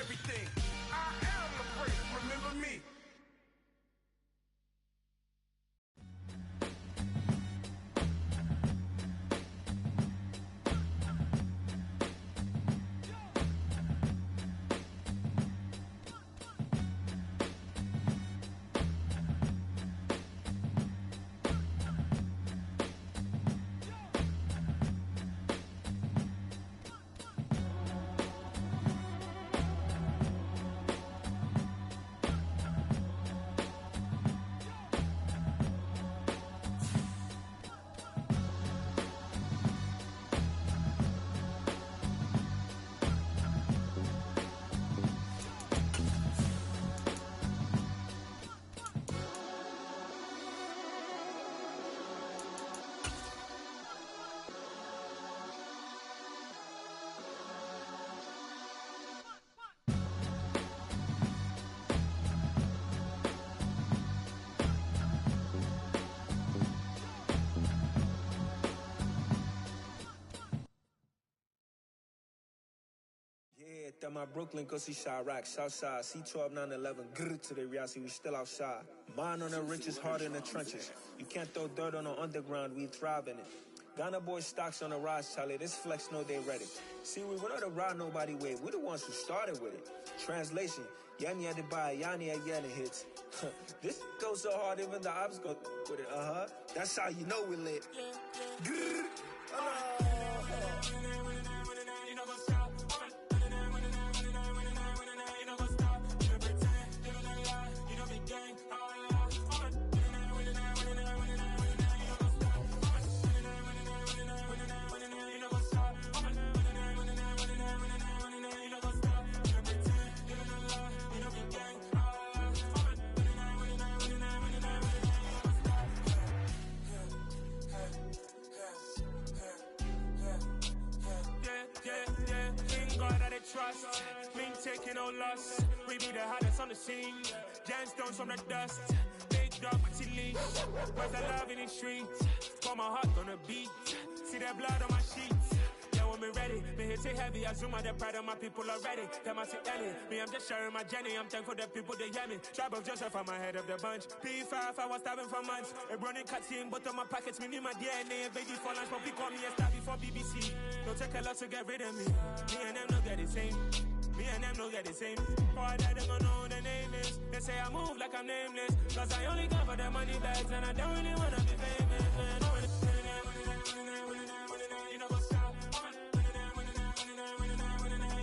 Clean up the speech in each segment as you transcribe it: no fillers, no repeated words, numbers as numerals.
everything. I am the break, remember me. At my Brooklyn, go see Chirac, Southside, C12, 911, grrr to the reality, we still outside. Mine on the riches, hard in the trenches. You can't throw dirt on the underground, we thrive in it. Ghana boys stocks on the rise, Charlie, this flex know they ready. See, we not to ride nobody way, we the ones who started with it. Translation, Yanni had to buy, Yanni had Yanni hits. This goes so hard, even the ops go with it, That's how you know we lit. Grrr, trust, me taking no loss. We be the hottest on the scene. Gemstones from the dust. Big dog with your leash. Where's the love in the streets? Got my heart on the beat. See that blood on my sheets. Yeah, when me ready, me hit it heavy. I zoom out the pride of my people already. Them I see Ellie. Me, I'm just sharing my journey. I'm thankful that people they hear me. Tribe of Joseph, I'm ahead of the bunch. P5, I was starving for months. A running cutscene, but on my pockets, me need my DNA. Baby for lunch, but we call me a star before BBC. Don't take a lot to get rid of me. Me and them no get the same. Me and them no get the same. Boy, that they gon' know who the name is. They say I move like I'm nameless. Cause I only come for the money bags and I don't really wanna be famous, man. You know what's up?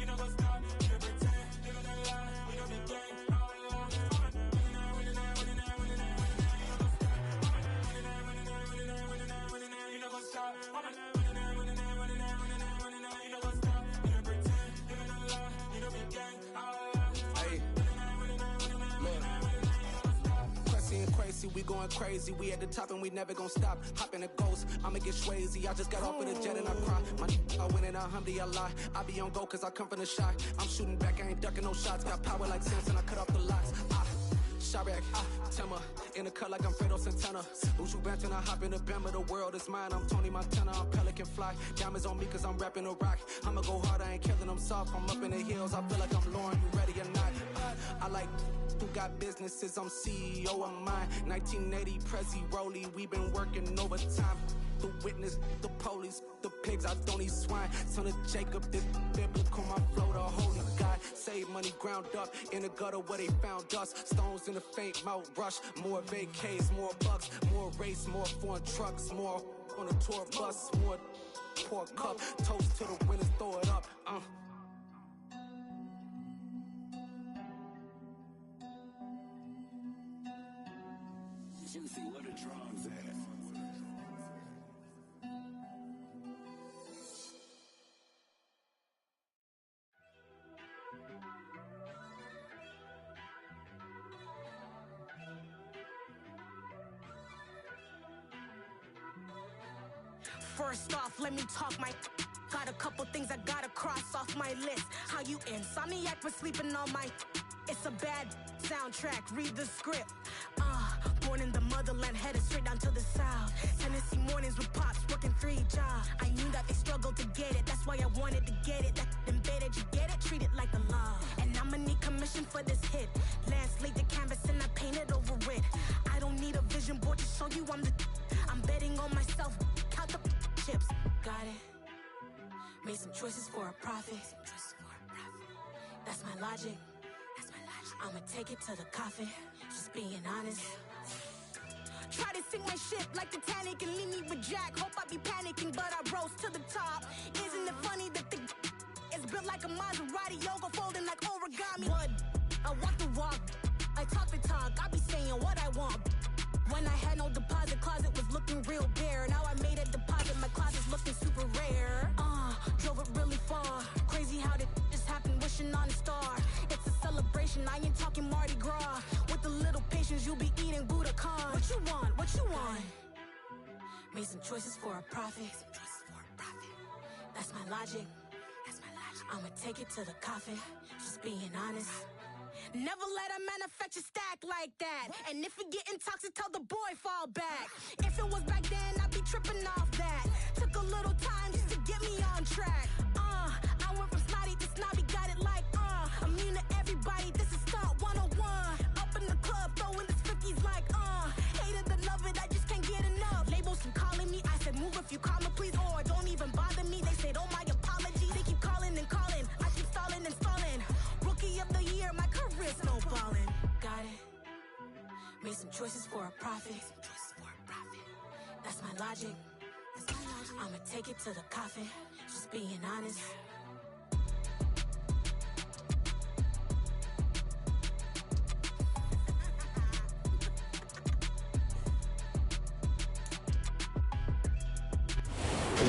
You know what's up? You pretend, you know the lie, you know the game. You know what's up? We going crazy, we at the top and we never gonna stop. Hop in a ghost, I'ma get swayzy. I just got off of the jet and I cry. My I win in alhamdulillah. I be on go cause I come from the shot. I'm shooting back, I ain't ducking no shots. Got power like Samson, I cut off the locks. Chirac, Tema, in the cut like I'm Fredo Santana. Uju Banton, I hop in the Bama, the world is mine. I'm Tony Montana, I'm Pelican Fly. Diamonds on me cause I'm rapping a rock. I'ma go hard, I ain't killing them soft. I'm up in the hills, I feel like I'm Lauren, you ready or not? I like who got businesses, I'm CEO of mine. 1980, Prezi Rolly, we been working overtime. The witness, the police, the pigs, I don't eat swine. Son of Jacob, this biblical, my flow, the holy God. Save money ground up in the gutter where they found us. Stones in the faint mouth rush. More vacays, more bucks, more race, more foreign trucks, more on a tour bus, more pour cup. Toast to the winners, throw it up. Juicy, where the drums at? First off, let me talk my. Got a couple things I gotta cross off my list. How you insomniac for sleeping on my. It's a bad soundtrack, read the script. Born in the motherland, headed straight down to the south. Tennessee mornings with pops, working 3 jobs. I knew that they struggled to get it, that's why I wanted to get it. That embedded, you get it, treat it like a law. And I'ma painted over it. I don't need a vision board to show you I'm betting on myself. Count the chips. Got it. Made some choices for a profit. That's my logic. I'ma take it to the coffin. Just being honest. Try to sink my ship like Titanic and leave me with Jack. Hope I be panicking, but I rose to the top. Isn't it funny that the is built like a Maserati, yoga folding like origami? What? I walk the walk, I talk the talk. I be saying what I want. When I had no deposit, closet was looking real bare. Now I made a deposit, my closet's looking super rare. Drove it really far. Crazy how did this happen, wishing on a star. It's a celebration, I ain't talking Mardi Gras. With a little patience, you'll be eating Budokan. What you want? What you want? Made some choices for a profit. That's my logic. I'ma take it to the coffin. Just being honest. Never let a manufacture stack like that. And if it getting toxic, tell the boy fall back. If it was back then, I'd be tripping off that. Took a little time just to get me on track. I went from snotty to snobby, got it like immune to everybody, this is stunt 101. Up in the club, throwing the 50s like hated to love it, I just can't get enough. Labels from calling me, I said move if you call me please, or don't even bother me. They said oh my apology, they keep calling and calling. I keep stalling and stalling. Rookie of the year, my career snowballing. Got it. Made some choices for a profit. That's my logic. I'ma take it to the coffin. Just being honest.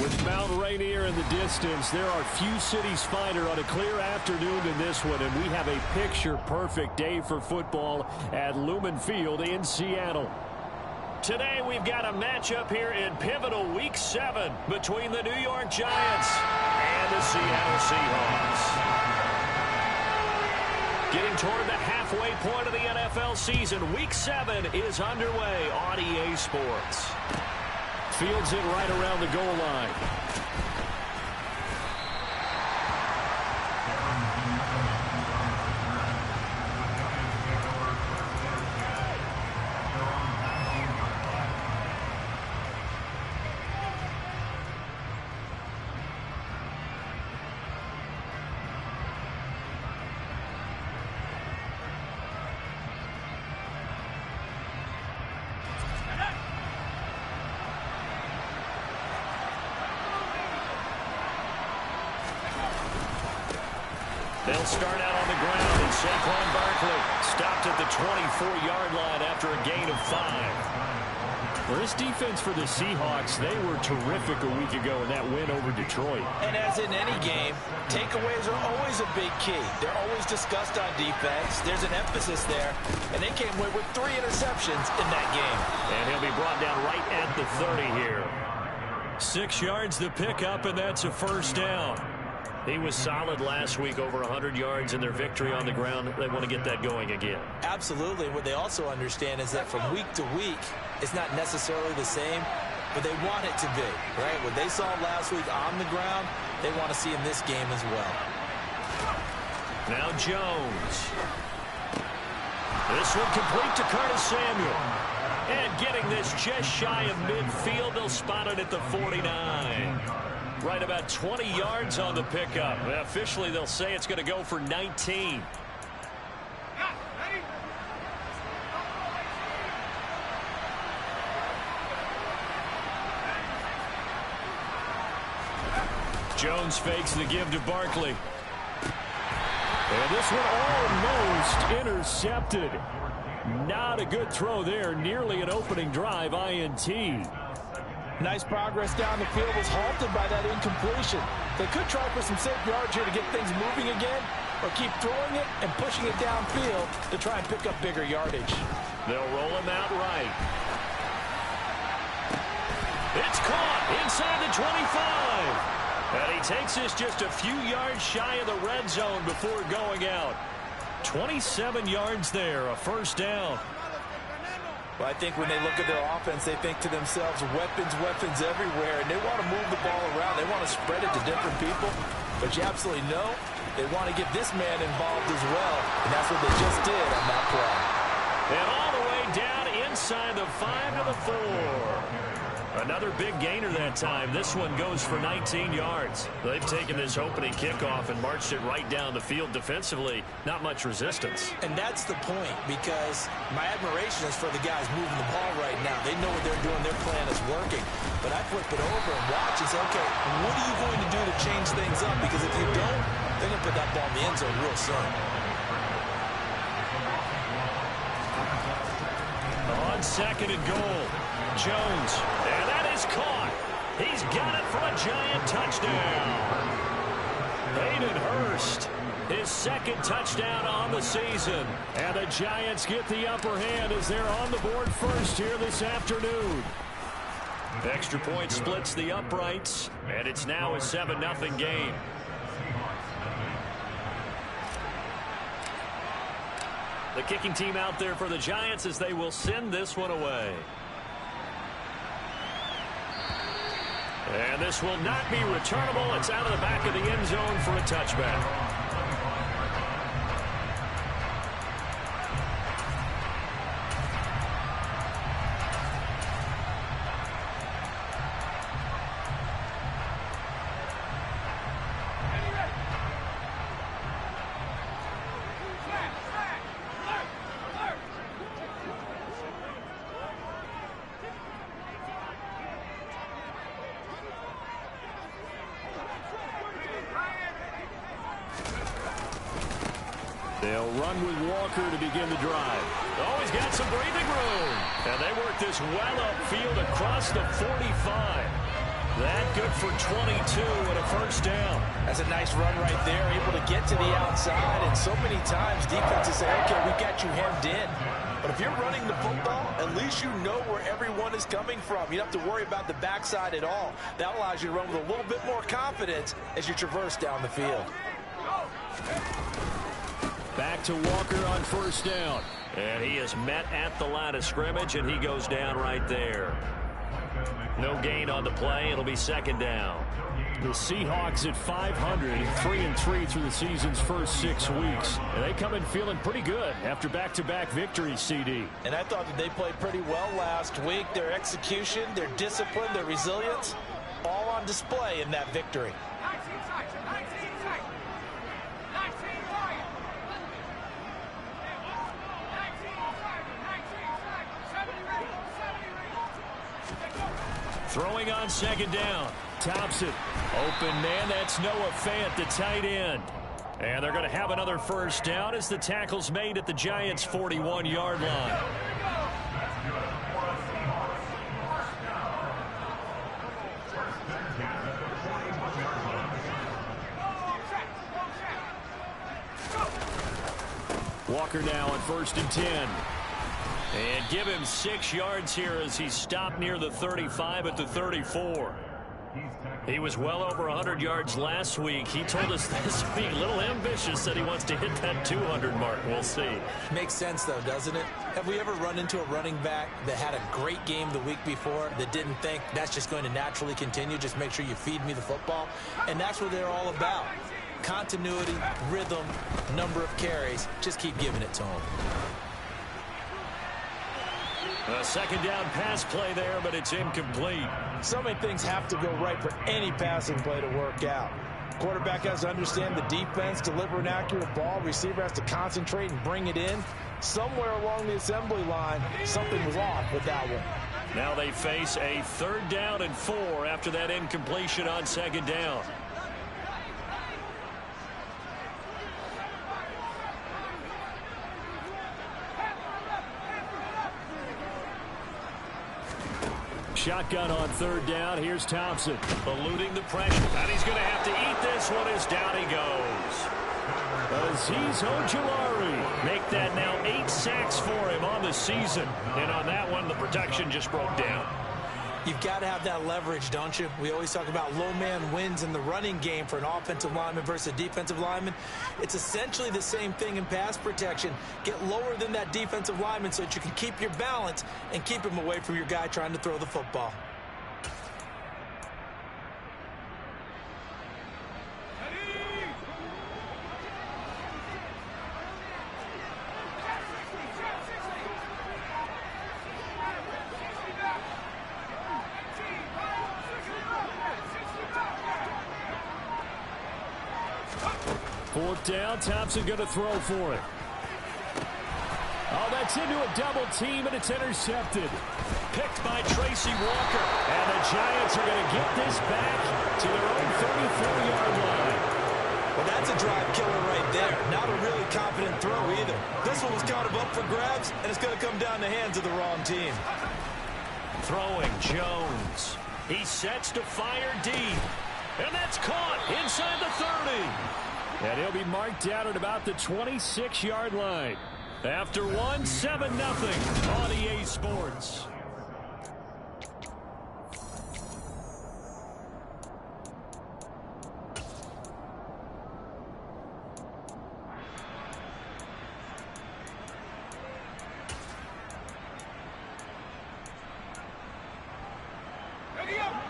With Mount Rainier in the distance, there are few cities finer on a clear afternoon than this one, and we have a picture-perfect day for football at Lumen Field in Seattle. Today, we've got a matchup here in pivotal Week 7 between the New York Giants and the Seattle Seahawks. Getting toward the halfway point of the NFL season, Week 7 is underway on EA Sports. Fields it right around the goal line. They'll start out on the ground, and Saquon Barkley stopped at the 24-yard line after a gain of 5. For this defense for the Seahawks, they were terrific a week ago in that win over Detroit. And as in any game, takeaways are always a big key. They're always discussed on defense. There's an emphasis there, and they came away with 3 interceptions in that game. And he'll be brought down right at the 30 here. 6 yards the pickup, and that's a first down. He was solid last week, over 100 yards in their victory on the ground. They want to get that going again. Absolutely. What they also understand is that from week to week, it's not necessarily the same, but they want it to be, right? What they saw last week on the ground, they want to see in this game as well. Now Jones. This one complete to Curtis Samuel. And getting this just shy of midfield, they'll spot it at the 49. Right about 20 yards on the pickup. Officially, they'll say it's going to go for 19. Jones fakes the give to Barkley. And this one almost intercepted. Not a good throw there. Nearly an opening drive INT. Nice progress down the field, was halted by that incompletion. They could try for some safe yards here to get things moving again, or keep throwing it and pushing it downfield to try and pick up bigger yardage. They'll roll him out right. It's caught inside the 25. And he takes this just a few yards shy of the red zone before going out. 27 yards there, a first down. Well, I think when they look at their offense, they think to themselves, weapons everywhere, and they want to move the ball around. They want to spread it to different people, but you absolutely know they want to get this man involved as well, and that's what they just did on that play. And all the way down inside the 5 to the 4. Another big gainer that time. This one goes for 19 yards. They've taken this opening kickoff and marched it right down the field defensively. Not much resistance. And that's the point, because my admiration is for the guys moving the ball right now. They know what they're doing. Their plan is working. But I flip it over and watch and say, okay, what are you going to do to change things up? Because if you don't, they're going to put that ball in the end zone real soon. On 2nd and goal, Jones, and that is caught. He's got it for a Giant touchdown. Hayden Hurst, his 2nd touchdown on the season. And the Giants get the upper hand as they're on the board first here this afternoon. Extra point splits the uprights, and it's now a 7-0 game. The kicking team out there for the Giants as they will send this one away. And this will not be returnable. It's out of the back of the end zone for a touchback. They'll run with Walker to begin the drive. Oh, he's got some breathing room. And they work this well upfield across the 45. That good for 22 and a first down. That's a nice run right there, able to get to the outside. And so many times defenses say, okay, we got you hemmed in. But if you're running the football, at least you know where everyone is coming from. You don't have to worry about the backside at all. That allows you to run with a little bit more confidence as you traverse down the field. Back to Walker on first down. And he is met at the line of scrimmage, and he goes down right there. No gain on the play. It'll be 2nd down. The Seahawks at 500, 3-3 through the season's first 6 weeks. And they come in feeling pretty good after back-to-back victories, CD. And I thought that they played pretty well last week. Their execution, their discipline, their resilience, all on display in that victory. Throwing on 2nd down. Thompson. Open man. That's Noah Fant, the tight end. And they're going to have another first down as the tackle's made at the Giants' 41-yard line. Walker now on 1st and 10. And give him 6 yards here as he's stopped near the 35 at the 34. He was well over 100 yards last week. He told us this week, a little ambitious, that he wants to hit that 200 mark. We'll see. Makes sense, though, doesn't it? Have we ever run into a running back that had a great game the week before that didn't think that's just going to naturally continue? Just make sure you feed me the football. And that's what they're all about. Continuity, rhythm, number of carries. Just keep giving it to them. A 2nd down pass play there, but it's incomplete. So many things have to go right for any passing play to work out. Quarterback has to understand the defense, deliver an accurate ball. Receiver has to concentrate and bring it in. Somewhere along the assembly line, something was off with that one. Now they face a 3rd down and 4 after that incompletion on 2nd down. Shotgun on 3rd down. Here's Thompson eluding the pressure. And he's going to have to eat this one as down he goes. Azeez Ojulari make that now 8 sacks for him on the season. And on that one, the protection just broke down. You've got to have that leverage, don't you? We always talk about low man wins in the running game for an offensive lineman versus a defensive lineman. It's essentially the same thing in pass protection. Get lower than that defensive lineman so that you can keep your balance and keep him away from your guy trying to throw the football. Fourth down, Thompson going to throw for it. Oh, that's into a double team, and it's intercepted. Picked by Tracy Walker. And the Giants are going to get this back to their own 34-yard line. Well, that's a drive killer right there. Not a really confident throw either. This one was kind of up for grabs, and it's going to come down the hands of the wrong team. Throwing Jones. He sets to fire deep. And that's caught inside the 30. And he'll be marked down at about the 26-yard line. After one, 7-0 on EA Sports.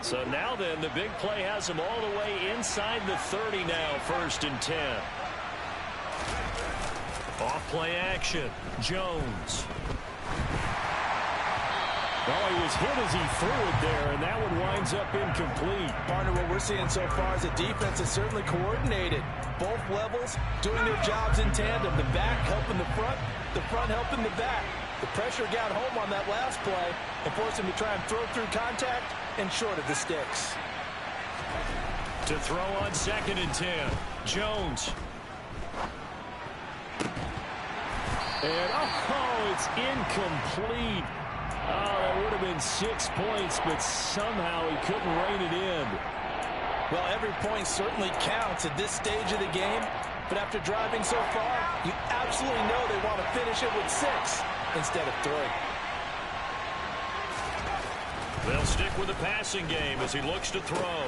So now then, the big play has him all the way inside the 30 now, 1st and 10. Off play action. Jones. Oh, he was hit as he threw it there, and that one winds up incomplete. Partner, what we're seeing so far is the defense is certainly coordinated. Both levels doing their jobs in tandem. The back helping the front helping the back. The pressure got home on that last play and forced him to try and throw through contact and short of the sticks. To throw on 2nd and 10. Jones. And, oh, it's incomplete. Oh, that would have been 6 points, but somehow he couldn't rein it in. Well, every point certainly counts at this stage of the game, but after driving so far, you absolutely know they want to finish it with 6 instead of 3. They'll stick with the passing game as he looks to throw.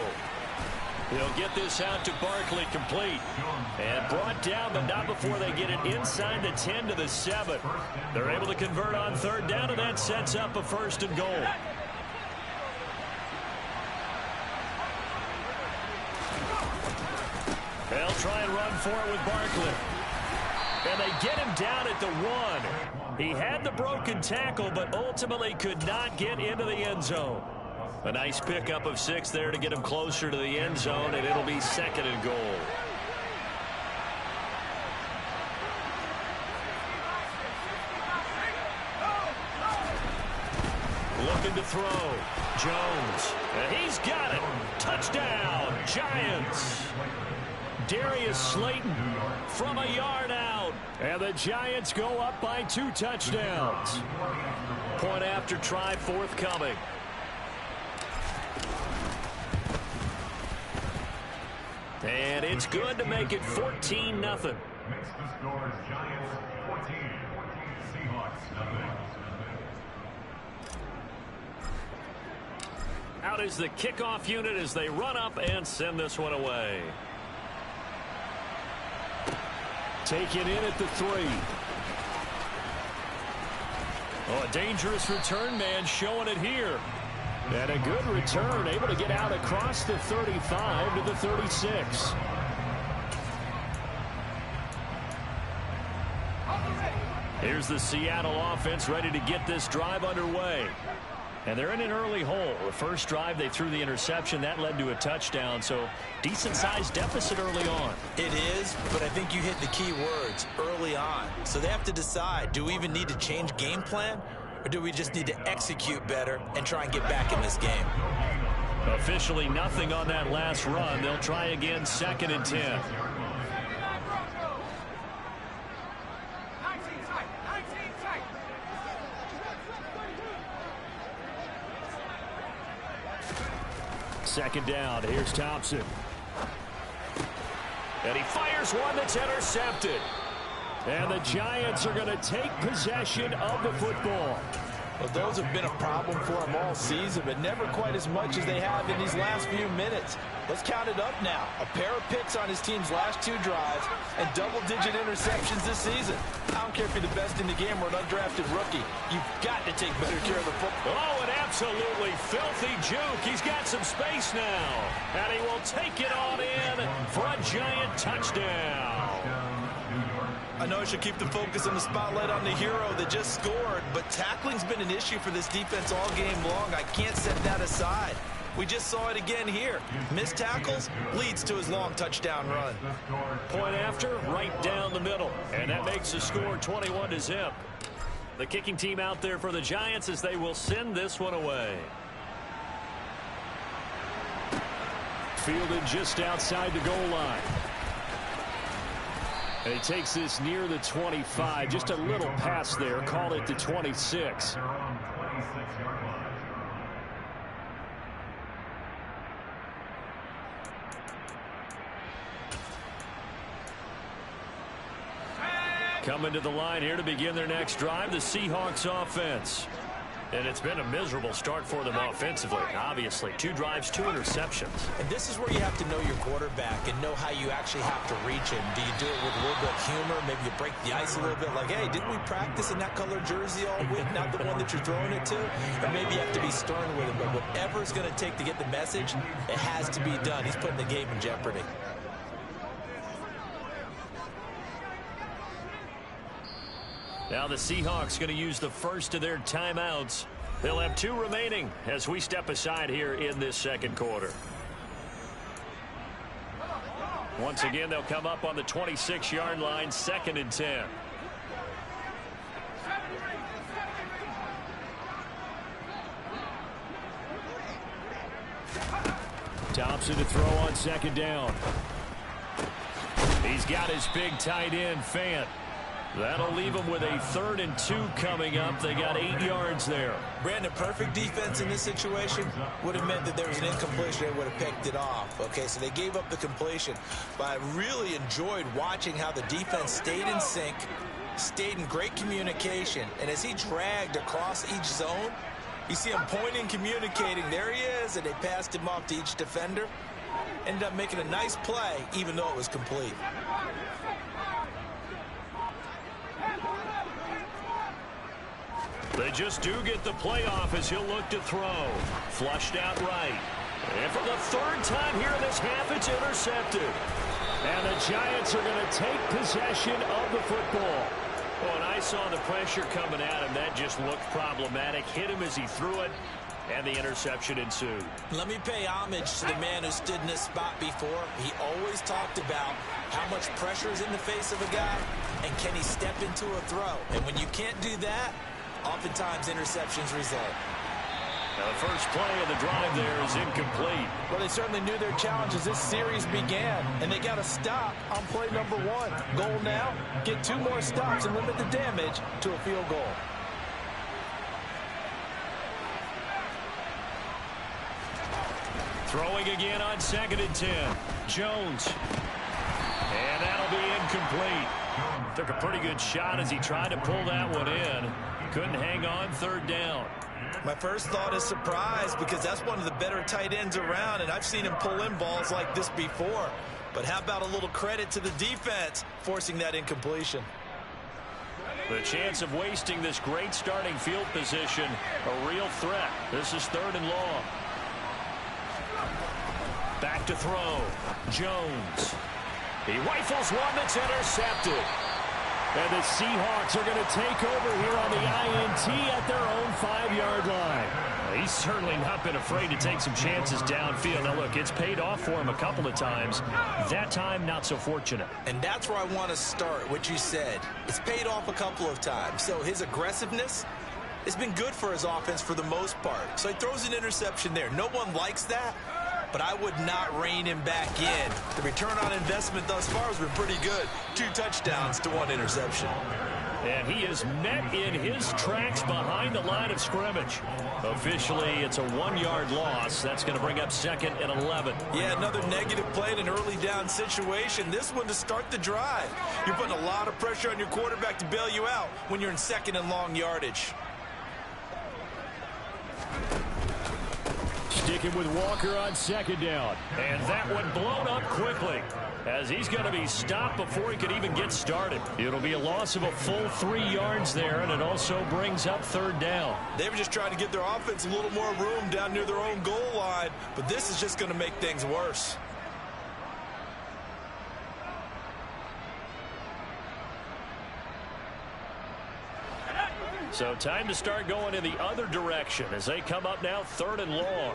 He'll get this out to Barkley, complete. And brought down, but not before they get it inside the 10 to the 7. They're able to convert on 3rd down, and that sets up a 1st and goal. They'll try and run for it with Barkley. And they get him down at the 1. He had the broken tackle, but ultimately could not get into the end zone. A nice pickup of 6 there to get him closer to the end zone, and it'll be 2nd and goal. Looking to throw. Jones. And he's got it. Touchdown, Giants. Darius Slayton from a yard out. And the Giants go up by 2 touchdowns. Point after try forthcoming. And it's good to make it 14-0. Next to score, Giants 14, Seahawks nothing. Out is the kickoff unit as they run up and send this one away. Taken in at the 3. Oh, a dangerous return man showing it here. And a good return, able to get out across the 35 to the 36. Here's the Seattle offense ready to get this drive underway. And they're in an early hole. The first drive, they threw the interception. That led to a touchdown, so decent-sized deficit early on. It is, but I think you hit the key words, early on. So they have to decide, do we even need to change game plan? Or do we just need to execute better and try and get back in this game? Officially nothing on that last run. They'll try again, 2nd and 10. Second down. Here's Thompson. And he fires one that's intercepted. And the Giants are going to take possession of the football. Well, those have been a problem for them all season, but never quite as much as they have in these last few minutes. Let's count it up now. A pair of picks on his team's last 2 drives and double-digit interceptions this season. I don't care if you're the best in the game or an undrafted rookie. You've got to take better care of the football. Oh, an absolutely filthy juke. He's got some space now. And he will take it on in for a Giant touchdown. I know I should keep the focus and the spotlight on the hero that just scored, but tackling's been an issue for this defense all game long. I can't set that aside. We just saw it again here. Missed tackles leads to his long touchdown run. Point after, right down the middle. And that makes the score 21-0. The kicking team out there for the Giants as they will send this one away. Fielded just outside the goal line. And he takes this near the 25. Just a little pass there. Call it the 26. Coming to the line here to begin their next drive, the Seahawks offense. And it's been a miserable start for them offensively, obviously. 2 drives, 2 interceptions. And this is where you have to know your quarterback and know how you actually have to reach him. Do you do it with a little bit of humor? Maybe you break the ice a little bit like, hey, didn't we practice in that color jersey all week, not the one that you're throwing it to? Or maybe you have to be stern with him. But whatever it's going to take to get the message, it has to be done. He's putting the game in jeopardy. Now the Seahawks going to use the first of their timeouts. They'll have 2 remaining as we step aside here in this second quarter. Once again, they'll come up on the 26-yard line, 2nd and 10. Thompson to throw on 2nd down. He's got his big tight end, Fant. That'll leave them with a 3rd and 2 coming up. They got 8 yards there. Brandon, perfect defense in this situation would have meant that there was an incompletion. They would have picked it off. Okay, so they gave up the completion. But I really enjoyed watching how the defense stayed in sync, stayed in great communication. And as he dragged across each zone, you see him pointing, communicating. There he is, and they passed him off to each defender. Ended up making a nice play, even though it was complete. They just do get the playoff as he'll look to throw. Flushed out right. And for the 3rd time here in this half, it's intercepted. And the Giants are going to take possession of the football. Well, and I saw the pressure coming at him. That just looked problematic. Hit him as he threw it, and the interception ensued. Let me pay homage to the man who stood in this spot before. He always talked about how much pressure is in the face of a guy, and can he step into a throw. And when you can't do that, oftentimes interceptions result. Now the first play of the drive there is incomplete. Well, they certainly knew their challenge as this series began, and they got to stop on play number 1. Goal now, get 2 more stops and limit the damage to a field goal. Throwing again on 2nd and 10. Jones. And that'll be incomplete. Took a pretty good shot as he tried to pull that one in. Couldn't hang on, 3rd down. My first thought is surprise, because that's one of the better tight ends around, and I've seen him pull in balls like this before. But how about a little credit to the defense forcing that incompletion? The chance of wasting this great starting field position, a real threat. This is 3rd and long. Back to throw. Jones. He rifles one that's intercepted. And the Seahawks are going to take over here on the INT at their own 5-yard line. He's certainly not been afraid to take some chances downfield. Now, look, it's paid off for him a couple of times. That time, not so fortunate. And that's where I want to start, what you said. It's paid off a couple of times. So his aggressiveness has been good for his offense for the most part. So he throws an interception there. No one likes that, but I would not rein him back in. The return on investment thus far has been pretty good. 2 touchdowns to 1 interception. And he is met in his tracks behind the line of scrimmage. Officially, it's a 1-yard loss. That's going to bring up 2nd and 11. Yeah, another negative play in an early down situation. This one to start the drive. You're putting a lot of pressure on your quarterback to bail you out when you're in 2nd and long yardage. Sticking with Walker on 2nd down. And that one blown up quickly, as he's going to be stopped before he could even get started. It'll be a loss of a full 3 yards there, and it also brings up 3rd down. They were just trying to give their offense a little more room down near their own goal line, but this is just going to make things worse. So time to start going in the other direction as they come up now 3rd and long.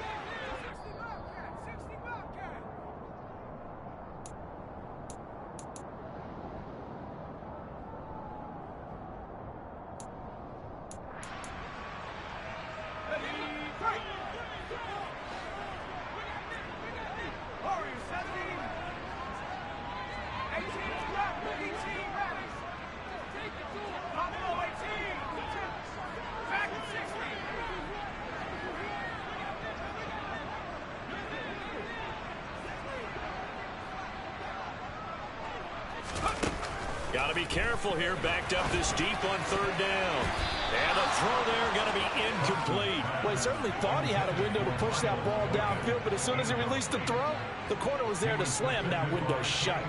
got to be careful here. Backed up this deep on third down. And the throw there going to be incomplete. Well, he certainly thought he had a window to push that ball downfield, but as soon as he released the throw, the corner was there to slam that window shut.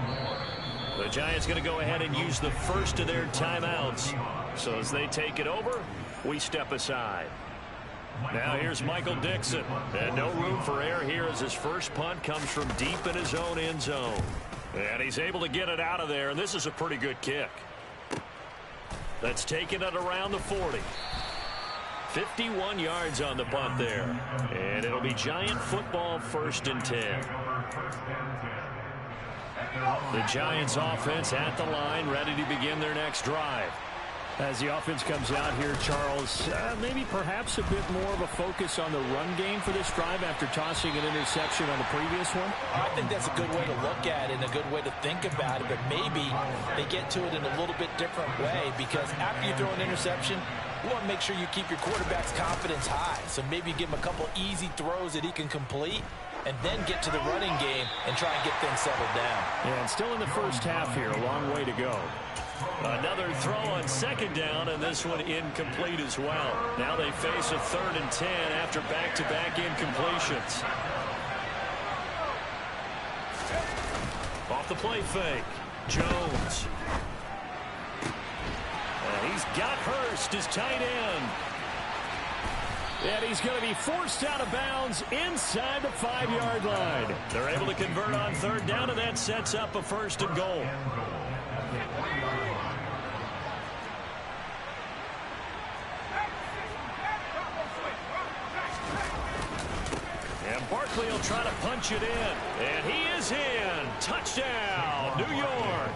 The Giants going to go ahead and use the first of their timeouts. So as they take it over, we step aside. Now here's Michael Dixon. And no room for error here as his first punt comes from deep in his own end zone. And he's able to get it out of there, and this is a pretty good kick. That's taken it around the 40. 51 yards on the punt there. And it'll be Giant football 1st and 10. The Giants offense at the line, ready to begin their next drive. As the offense comes out here, Charles, maybe perhaps a bit more of a focus on the run game for this drive after tossing an interception on the previous one? I think that's a good way to look at it and a good way to think about it, but maybe they get to it in a little bit different way, because after you throw an interception, you want to make sure you keep your quarterback's confidence high. So maybe give him a couple easy throws that he can complete, and then get to the running game and try and get things settled down. Yeah, and still in the first half here, a long way to go. Another throw on 2nd down, and this one incomplete as well. Now they face a 3rd and 10 after back-to-back incompletions. Off the play fake, Jones. And he's got Hurst as tight end. And he's going to be forced out of bounds inside the 5-yard line. They're able to convert on 3rd down, and that sets up a 1st and goal. And Barkley will try to punch it in. And he is in. Touchdown, New York.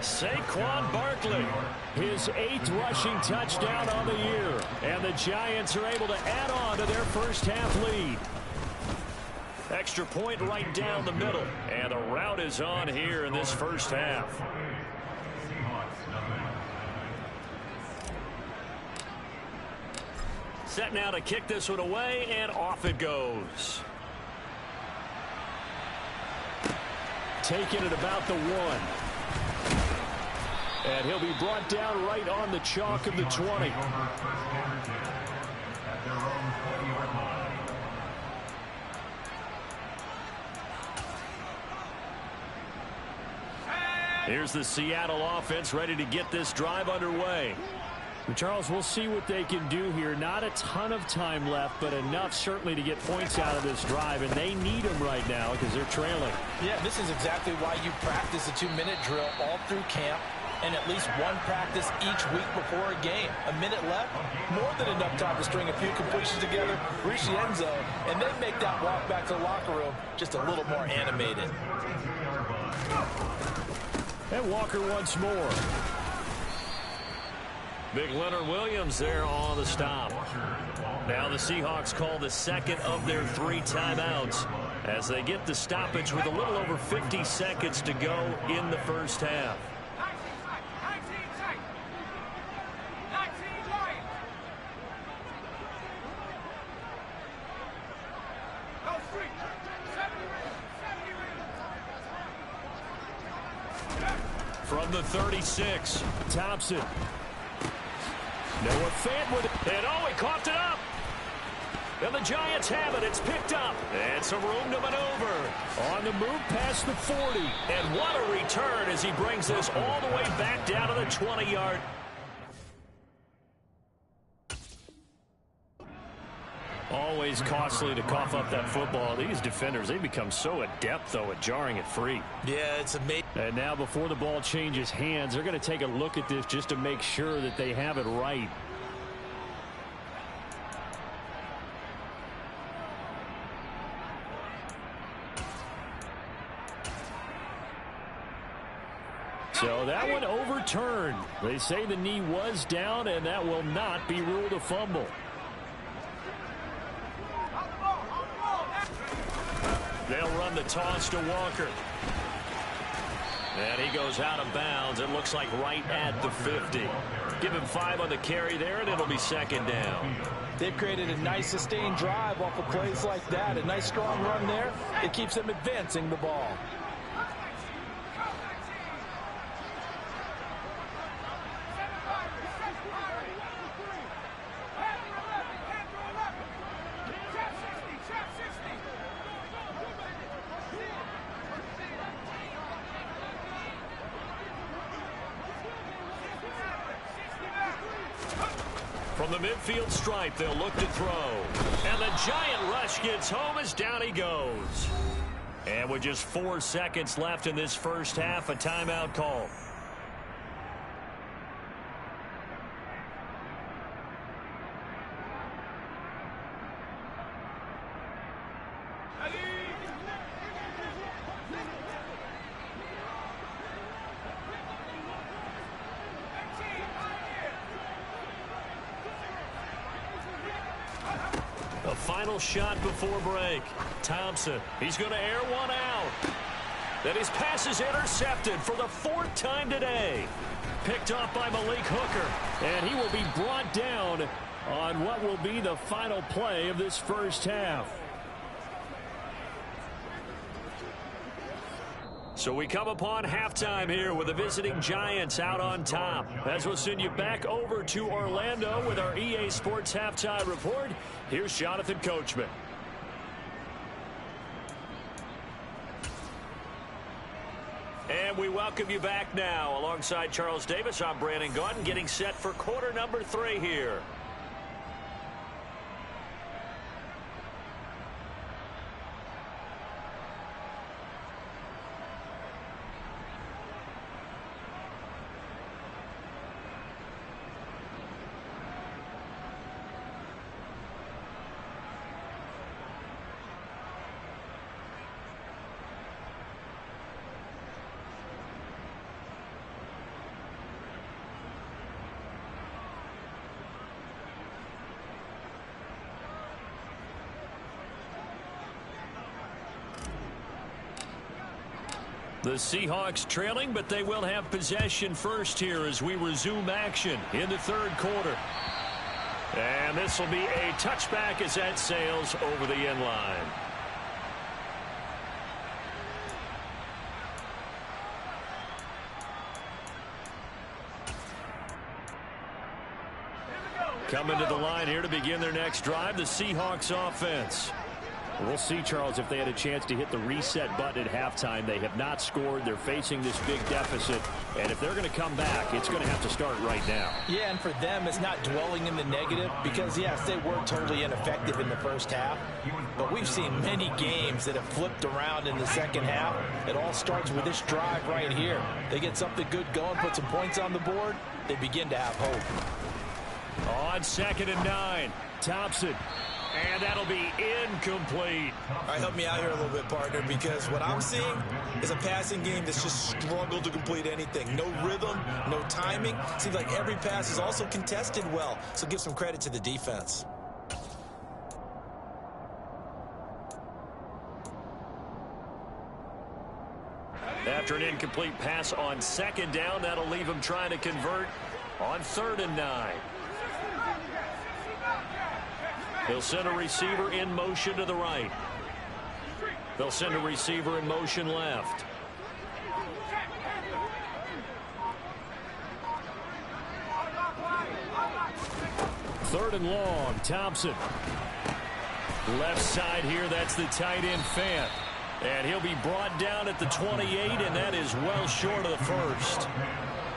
Saquon Barkley, his 8th rushing touchdown on the year. And the Giants are able to add on to their first half lead. Extra point right down the middle. And the route is on here in this first half. Set now to kick this one away, and off it goes. Taking it about the 1. And he'll be brought down right on the chalk of the 20. Here's the Seattle offense ready to get this drive underway. Charles, we'll see what they can do here. Not a ton of time left, but enough certainly to get points out of this drive, and they need them right now because they're trailing. Yeah, this is exactly why you practice a 2-minute drill all through camp, and at least one practice each week before a game. A minute left, more than enough time to string a few completions together, reach the end zone, and then make that walk back to the locker room just a little more animated. And Walker once more. Big Leonard Williams there on the stop. Now the Seahawks call the 2nd of their 3 timeouts as they get the stoppage with a little over 50 seconds to go in the first half. From the 36, Thompson. Noah Fant with it. And oh, he coughed it up. And the Giants have it. It's picked up. And some room to maneuver. On the move past the 40. And what a return as he brings this all the way back down to the 20-yard. Always costly to cough up that football. These defenders, they become so adept, though, at jarring it free. Yeah, it's amazing. And now before the ball changes hands, they're going to take a look at this just to make sure that they have it right. So that one overturned. They say the knee was down, and that will not be ruled a fumble. They'll run the toss to Walker. And he goes out of bounds. It looks like right at the 50. Give him 5 on the carry there, and it'll be 2nd down. They've created a nice sustained drive off of plays like that. A nice strong run there. It keeps them advancing the ball. From the midfield stripe, they'll look to throw. And the giant rush gets home as down he goes. And with just 4 seconds left in this first half, a timeout call. A final shot before break. Thompson, he's going to air one out. Then his pass is intercepted for the 4th time today. Picked off by Malik Hooker. And he will be brought down on what will be the final play of this first half. So we come upon halftime here with the visiting Giants out on top. As we'll send you back over to Orlando with our EA Sports Halftime Report, here's Jonathan Coachman. And we welcome you back now. Alongside Charles Davis, I'm Brandon Gaudin, getting set for quarter number 3 here. The Seahawks trailing, but they will have possession first here as we resume action in the 3rd quarter. And this will be a touchback as that sails over the end line. Coming to the line here to begin their next drive, the Seahawks offense. We'll see, Charles, if they had a chance to hit the reset button at halftime. They have not scored. They're facing this big deficit. And if they're going to come back, it's going to have to start right now. Yeah, and for them, it's not dwelling in the negative because, yes, they were totally ineffective in the first half. But we've seen many games that have flipped around in the second half. It all starts with this drive right here. They get something good going, put some points on the board, they begin to have hope. On 2nd and 9, Thompson. And that'll be incomplete. All right, help me out here a little bit, partner, because what I'm seeing is a passing game that's just struggled to complete anything. No rhythm, no timing. Seems like every pass is also contested well, so give some credit to the defense. After an incomplete pass on 2nd down, that'll leave him trying to convert on 3rd and 9. They'll send a receiver in motion to the right. They'll send a receiver in motion left. Third and long, Thompson. Left side here, that's the tight end Fant. And he'll be brought down at the 28, and that is well short of the first.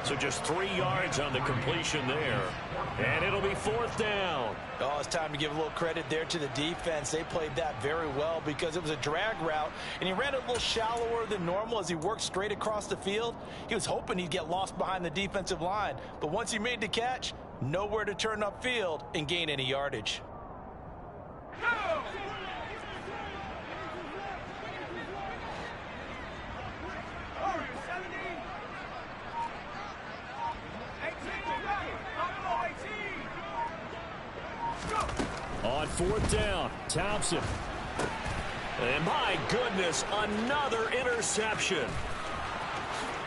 So just 3 yards on the completion there. And it'll be 4th down. Oh, it's time to give a little credit there to the defense. They played that very well because it was a drag route, and he ran it a little shallower than normal as he worked straight across the field. He was hoping he'd get lost behind the defensive line, but once he made the catch, nowhere to turn upfield and gain any yardage. Go! On 4th down, Thompson. And my goodness, another interception.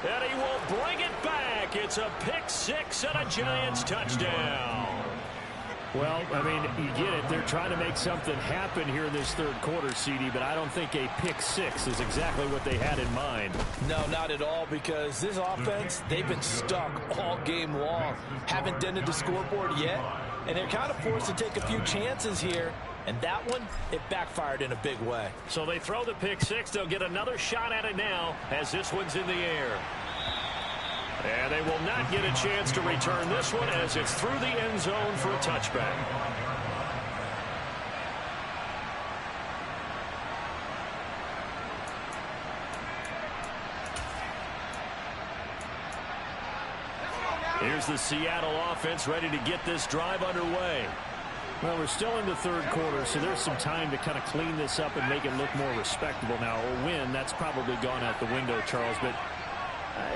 And he will bring it back. It's a pick 6 and a Giants touchdown. Well, I mean, you get it. They're trying to make something happen here in this 3rd quarter, CD, but I don't think a pick 6 is exactly what they had in mind. No, not at all, because this offense, they've been stuck all game long. Haven't dented the scoreboard yet, and they're kind of forced to take a few chances here. And that one, it backfired in a big way. So they throw the pick 6. They'll get another shot at it now as this one's in the air. And they will not get a chance to return this one as it's through the end zone for a touchback. Here's the Seattle offense ready to get this drive underway. Well, we're still in the third quarter, so there's some time to kind of clean this up and make it look more respectable now. A win, that's probably gone out the window, Charles, but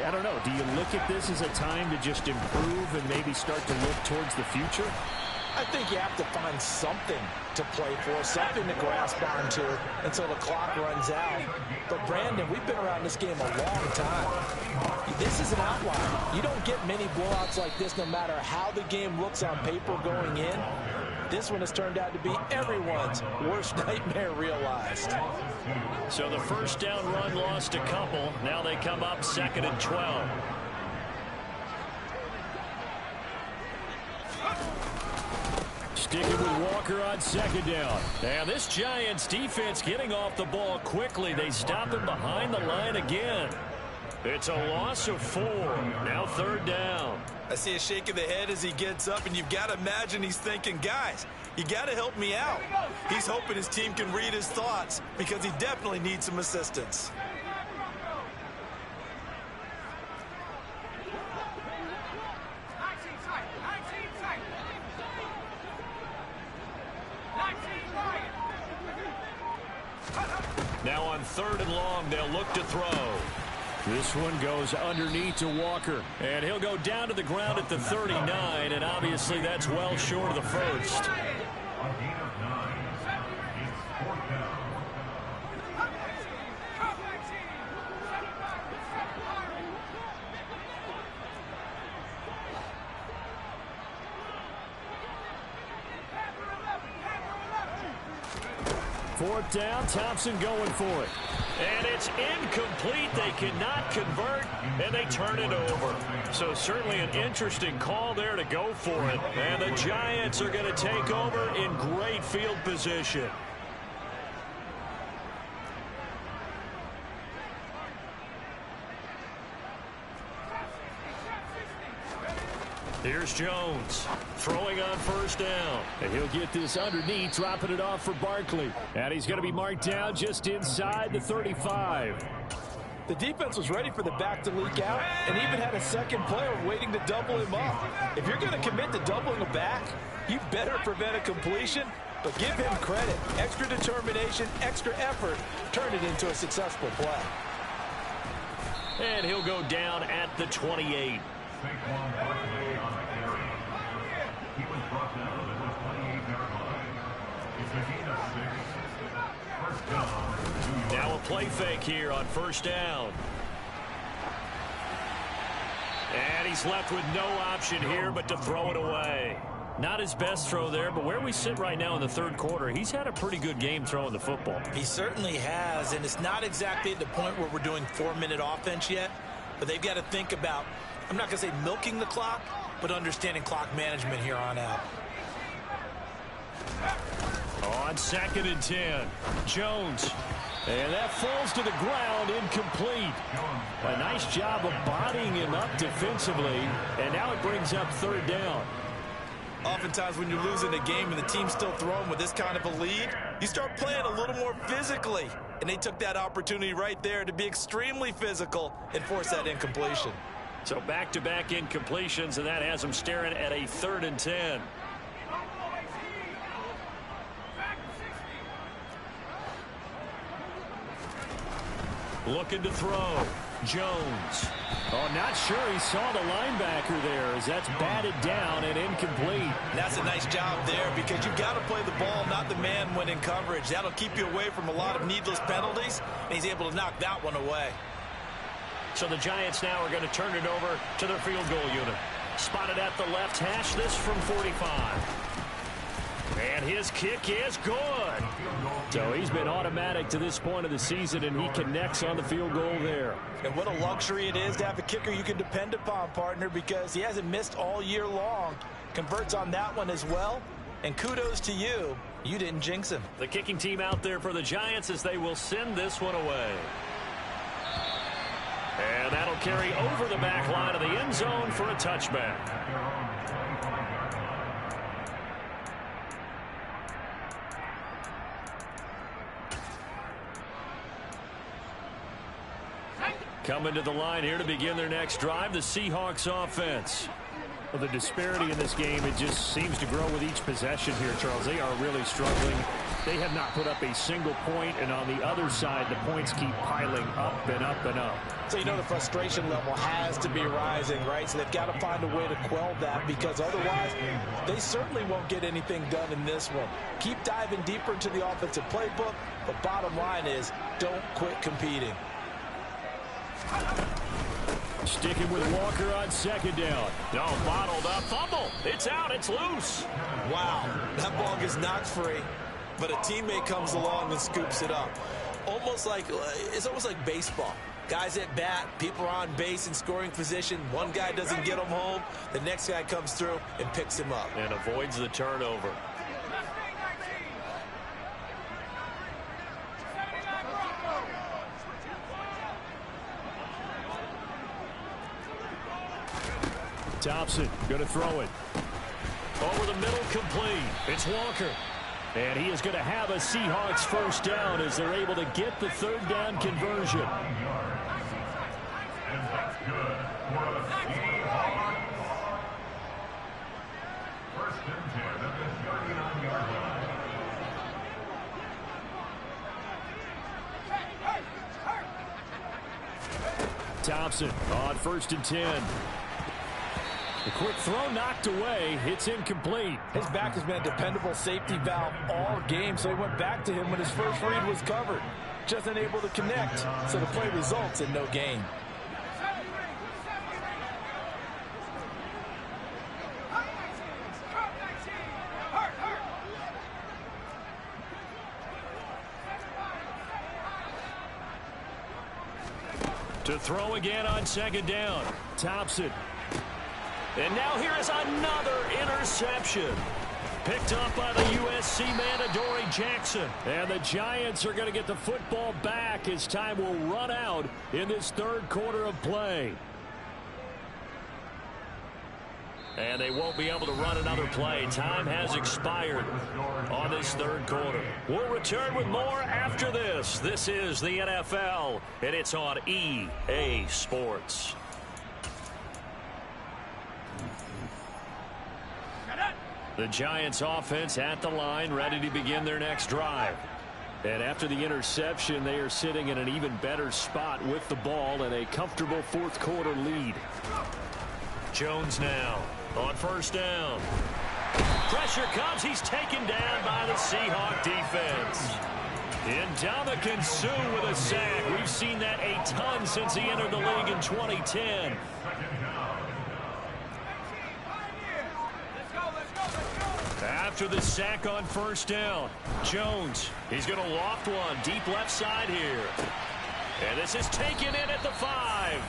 I don't know. Do you look at this as a time to just improve and maybe start to look towards the future? I think you have to find something to play for, something to grasp onto until the clock runs out. But, Brandon, we've been around this game a long time. This is an outlier. You don't get many blowouts like this no matter how the game looks on paper going in. This one has turned out to be everyone's worst nightmare realized. So the first down run lost a couple. Now they come up 2nd and 12. Sticking with Walker on 2nd down. And this Giants defense getting off the ball quickly. They stop him behind the line again. It's a loss of 4. Now 3rd down. I see a shake of the head as he gets up, and you've got to imagine he's thinking, guys, you got to help me out. He's hoping his team can read his thoughts because he definitely needs some assistance. Now on 3rd and long, they'll look to throw. This one goes underneath to Walker, and he'll go down to the ground at the 39, and obviously that's well short of the first. Fourth down, Thompson going for it. And it's incomplete. They cannot convert, and they turn it over. So certainly an interesting call there to go for it. And the Giants are going to take over in great field position. Here's Jones throwing on 1st down. And he'll get this underneath, dropping it off for Barkley. And he's going to be marked down just inside the 35. The defense was ready for the back to leak out and even had a second player waiting to double him up. If you're going to commit to doubling a back, you better prevent a completion, but give him credit. Extra determination, extra effort, turn it into a successful play. And he'll go down at the 28. Saquon Barkley on the carry. He was brought down at the 28-yard line. It's a gain of 6. First down. Now a play fake here on 1st down. And he's left with no option here but to throw it away. Not his best throw there, but where we sit right now in the 3rd quarter, he's had a pretty good game throwing the football. He certainly has, and it's not exactly at the point where we're doing 4-minute offense yet, but they've got to think about, I'm not going to say milking the clock, but understanding clock management here on out. On 2nd and 10, Jones. And that falls to the ground, incomplete. A nice job of bodying him up defensively, and now it brings up 3rd down. Oftentimes when you're losing a game and the team's still throwing with this kind of a lead, you start playing a little more physically. And they took that opportunity right there to be extremely physical and force that incompletion. So back-to-back incompletions, and that has them staring at a 3rd and 10. Looking to throw. Jones. Oh, not sure he saw the linebacker there as that's batted down and incomplete. That's a nice job there because you've got to play the ball, not the man when in coverage. That'll keep you away from a lot of needless penalties, and he's able to knock that one away. So the Giants now are going to turn it over to their field goal unit. Spotted at the left hash, this from 45. And his kick is good. So he's been automatic to this point of the season, and he connects on the field goal there. And what a luxury it is to have a kicker you can depend upon, partner, because he hasn't missed all year long. Converts on that one as well. And kudos to you. You didn't jinx him. The kicking team out there for the Giants as they will send this one away. And that'll carry over the back line of the end zone for a touchback. Coming to the line here to begin their next drive, the Seahawks offense. Well, the disparity in this game, it just seems to grow with each possession here, Charles. They are really struggling. They have not put up a single point, and on the other side, the points keep piling up and up and up. So you know the frustration level has to be rising, right? So they've got to find a way to quell that, because otherwise they certainly won't get anything done in this one. Keep diving deeper into the offensive playbook, but bottom line is don't quit competing. Sticking with Walker on second down. No, bottled up. Fumble. It's out. It's loose. Wow, that ball gets knocked free, but a teammate comes along and scoops it up. It's almost like baseball. Guys at bat, people are on base in scoring position. One guy doesn't get him home. The next guy comes through and picks him up. And avoids the turnover. Thompson going to throw it. Over the middle, complete. It's Walker. And he is going to have a Seahawks first down as they're able to get the third down conversion. And that's good for the Seahawks. First and 10 at the 39-yard line. Thompson on first and 10. The quick throw knocked away. It's incomplete. His back has been a dependable safety valve all game, so he went back to him when his first read was covered. Just unable to connect, so the play results in no gain. To throw again on second down. Thompson. And now here is another interception. Picked up by the USC man, Adoree Jackson. And the Giants are going to get the football back as time will run out in this third quarter of play. And they won't be able to run another play. Time has expired on this third quarter. We'll return with more after this. This is the NFL, and it's on EA Sports. The Giants offense at the line, ready to begin their next drive. And after the interception, they are sitting in an even better spot with the ball and a comfortable fourth quarter lead. Jones now on first down. Pressure comes. He's taken down by the Seahawk defense. Ndamukong Suh with a sack. We've seen that a ton since he entered the league in 2010. After the sack on first down, Jones, he's going to loft one deep left side here. And this is taken in at the 5.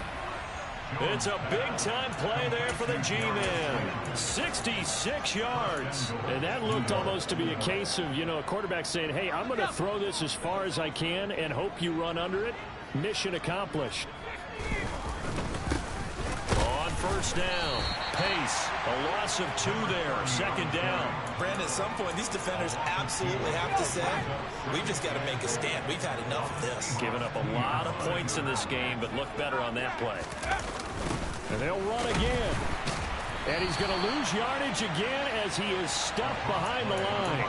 It's a big-time play there for the G-men. 66 yards. And that looked almost to be a case of, a quarterback saying, hey, I'm going to throw this as far as I can and hope you run under it. Mission accomplished. On first down, Pace, a loss of 2 there, second down. Brandon, at some point, these defenders absolutely have to say, we've just got to make a stand. We've had enough of this. Giving up a lot of points in this game, but look better on that play. And they'll run again. And he's going to lose yardage again as he is stuffed behind the line.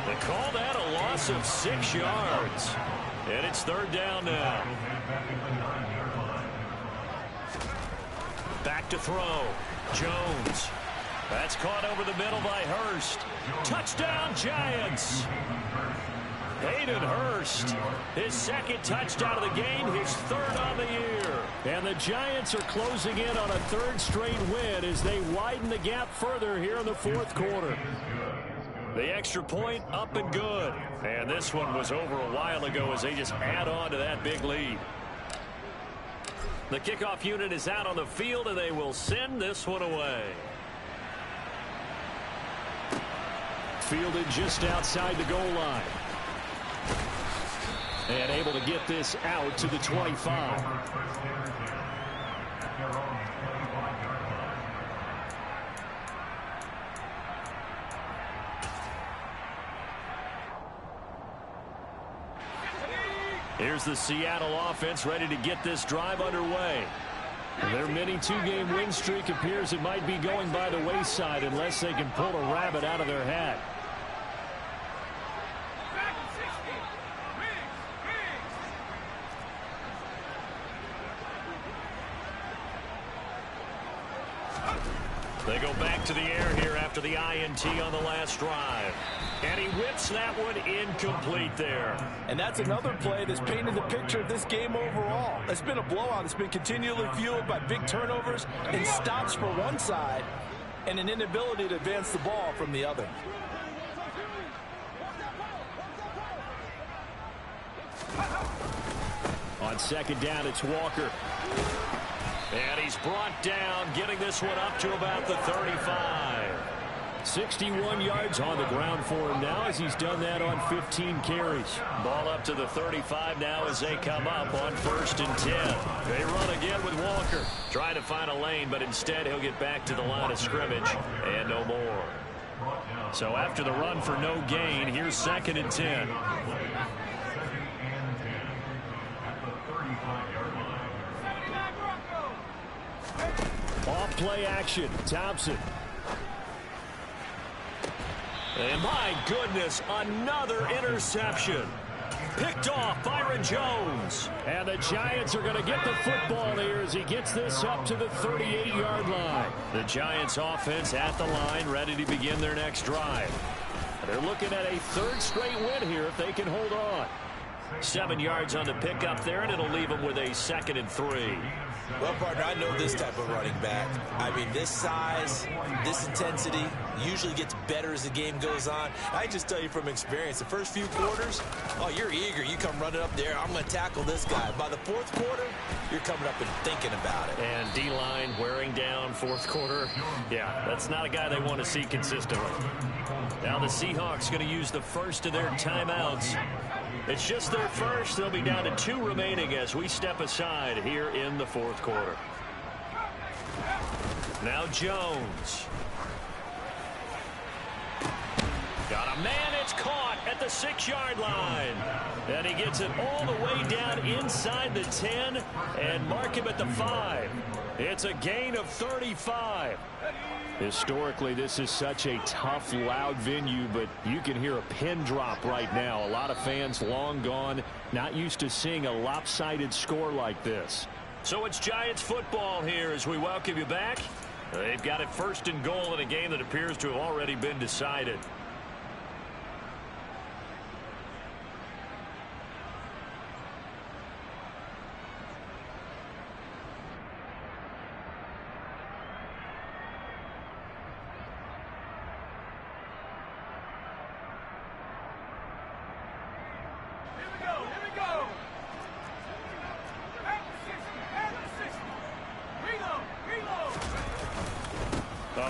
They call that a loss of 6 yards. And it's third down now. Back to throw. Jones. That's caught over the middle by Hurst. Touchdown, Giants. Hayden Hurst, his second touchdown of the game, his third on the year. And the Giants are closing in on a third straight win as they widen the gap further here in the fourth quarter. The extra point up and good. And this one was over a while ago as they just add on to that big lead. The kickoff unit is out on the field, and they will send this one away. Fielded just outside the goal line. And able to get this out to the 25. Here's the Seattle offense ready to get this drive underway. Their mini two-game win streak appears it might be going by the wayside unless they can pull a rabbit out of their hat. They go back to the air here after the INT on the last drive. And he whips that one incomplete there. And that's another play that's painted the picture of this game overall. It's been a blowout. It's been continually fueled by big turnovers and stops for one side and an inability to advance the ball from the other. On second down, it's Walker. And he's brought down, getting this one up to about the 35. 61 yards on the ground for him now as he's done that on 15 carries. Ball up to the 35 now as they come up on 1st and 10. They run again with Walker. Trying to find a lane, but instead he'll get back to the line of scrimmage and no more. So after the run for no gain, here's 2nd and 10. Off play action. Thompson. And my goodness, another interception. Picked off Byron Jones. And the Giants are going to get the football here as he gets this up to the 38-yard line. The Giants offense at the line, ready to begin their next drive. They're looking at a 3rd straight win here if they can hold on. 7 yards on the pickup there, and it'll leave them with a 2nd and 3. Well, partner, I know this type of running back. I mean, this size, this intensity usually gets better as the game goes on. I just tell you from experience, the first few quarters, oh, you're eager. You come running up there, I'm going to tackle this guy. By the 4th quarter, you're coming up and thinking about it. And D-line wearing down 4th quarter. Yeah, that's not a guy they want to see consistently. Now the Seahawks going to use the first of their timeouts. It's just their first. They'll be down to 2 remaining as we step aside here in the 4th quarter. Now Jones. Got a man. It's caught at the 6-yard line. And he gets it all the way down inside the 10 and mark him at the 5. It's a gain of 35. Historically, this is such a tough, loud venue, but you can hear a pin drop right now. A lot of fans long gone, not used to seeing a lopsided score like this. So it's Giants football here as we welcome you back. They've got it 1st and goal in a game that appears to have already been decided.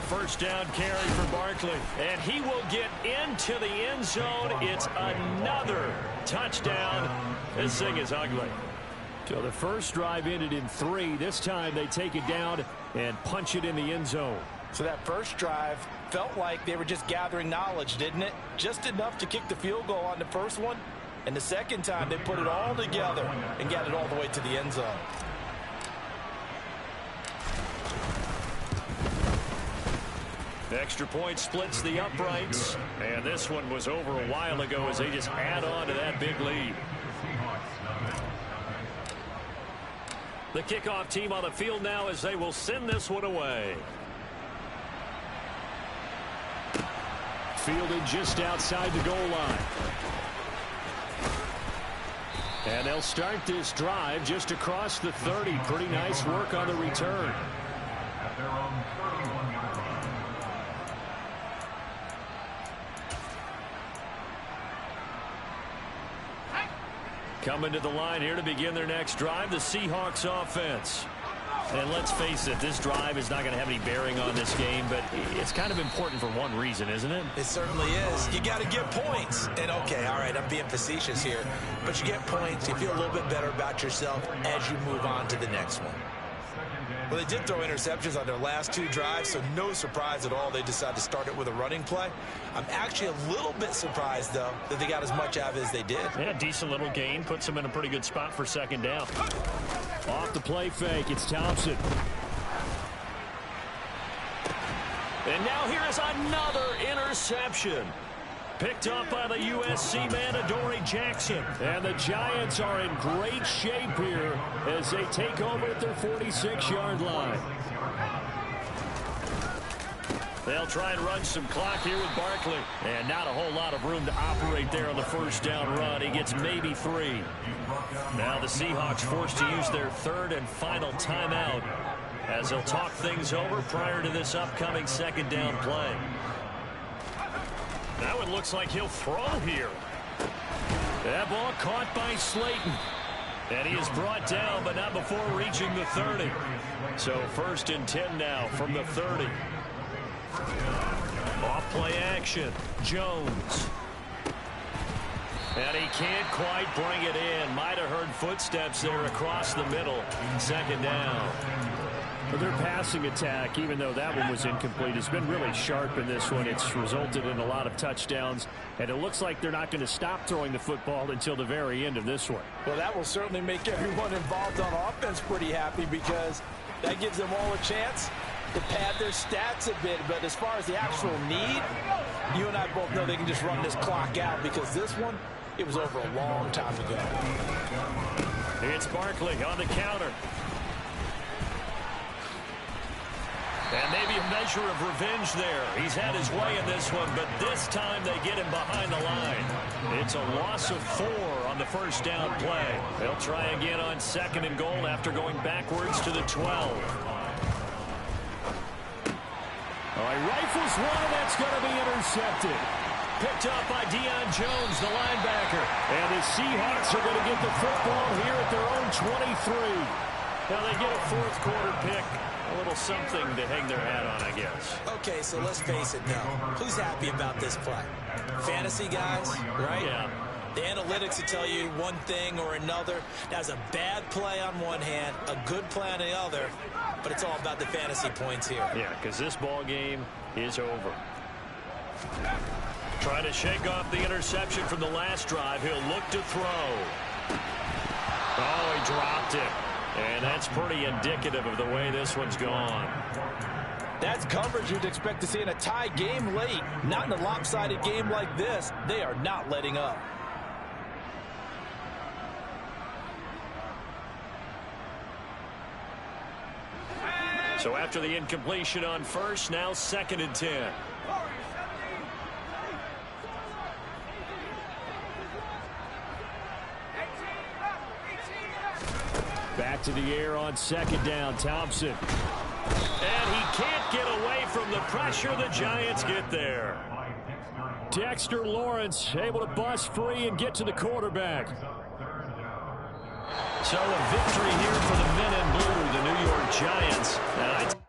First down carry for Barkley, and he will get into the end zone. It's another touchdown. This thing is ugly. So the first drive ended in 3. This time they take it down and punch it in the end zone. So that first drive felt like they were just gathering knowledge, didn't it? Just enough to kick the field goal on the first one. And the second time they put it all together and got it all the way to the end zone. Extra point splits the uprights, and this one was over a while ago as they just add on to that big lead. The kickoff team on the field now as they will send this one away. Fielded just outside the goal line. And they'll start this drive just across the 30. Pretty nice work on the return. At their own 31-yard line. Coming to the line here to begin their next drive, the Seahawks offense. And let's face it, this drive is not going to have any bearing on this game, but it's kind of important for one reason, isn't it? It certainly is. You got to get points. And, okay, all right, I'm being facetious here, but you get points, you feel a little bit better about yourself as you move on to the next one. Well, they did throw interceptions on their last 2 drives, so no surprise at all they decided to start it with a running play. I'm actually a little bit surprised, though, that they got as much out of it as they did. Yeah, decent little gain. Puts them in a pretty good spot for second down. Off the play fake, it's Thompson. And now here is another interception. Picked up by the USC man, Adoree Jackson. And the Giants are in great shape here as they take over at their 46-yard line. They'll try and run some clock here with Barkley. And not a whole lot of room to operate there on the first down run. He gets maybe 3. Now the Seahawks forced to use their 3rd and final timeout as they'll talk things over prior to this upcoming second down play. Now it looks like he'll throw here. That ball caught by Slayton. And he is brought down, but not before reaching the 30. So 1st and 10 now from the 30. Off play action. Jones. And he can't quite bring it in. Might have heard footsteps there across the middle. Second down. Their passing attack, even though that one was incomplete, has been really sharp in this one. It's resulted in a lot of touchdowns, and it looks like they're not going to stop throwing the football until the very end of this one. Well, that will certainly make everyone involved on offense pretty happy because that gives them all a chance to pad their stats a bit. But as far as the actual need, you and I both know they can just run this clock out because this one, it was over a long time ago. It's Barkley on the counter. And maybe a measure of revenge there. He's had his way in this one, but this time they get him behind the line. It's a loss of 4 on the first down play. They'll try again on 2nd and goal after going backwards to the 12. All right, rifles one, that's going to be intercepted. Picked up by Deion Jones, the linebacker. And the Seahawks are going to get the football here at their own 23. Now they get a 4th quarter pick. A little something to hang their hat on, I guess. Okay, so let's face it now. Who's happy about this play? Fantasy guys, right? Yeah. The analytics will tell you one thing or another. That's a bad play on one hand, a good play on the other, but it's all about the fantasy points here. Yeah, because this ball game is over. Trying to shake off the interception from the last drive. He'll look to throw. Oh, he dropped it. And that's pretty indicative of the way this one's gone. That's coverage you'd expect to see in a tie game late. Not in a lopsided game like this. They are not letting up. So after the incompletion on 1st, now 2nd and 10. Back to the air on 2nd down, Thompson. And he can't get away from the pressure. The Giants get there. Dexter Lawrence able to bust free and get to the quarterback. So a victory here for the men in blue, the New York Giants.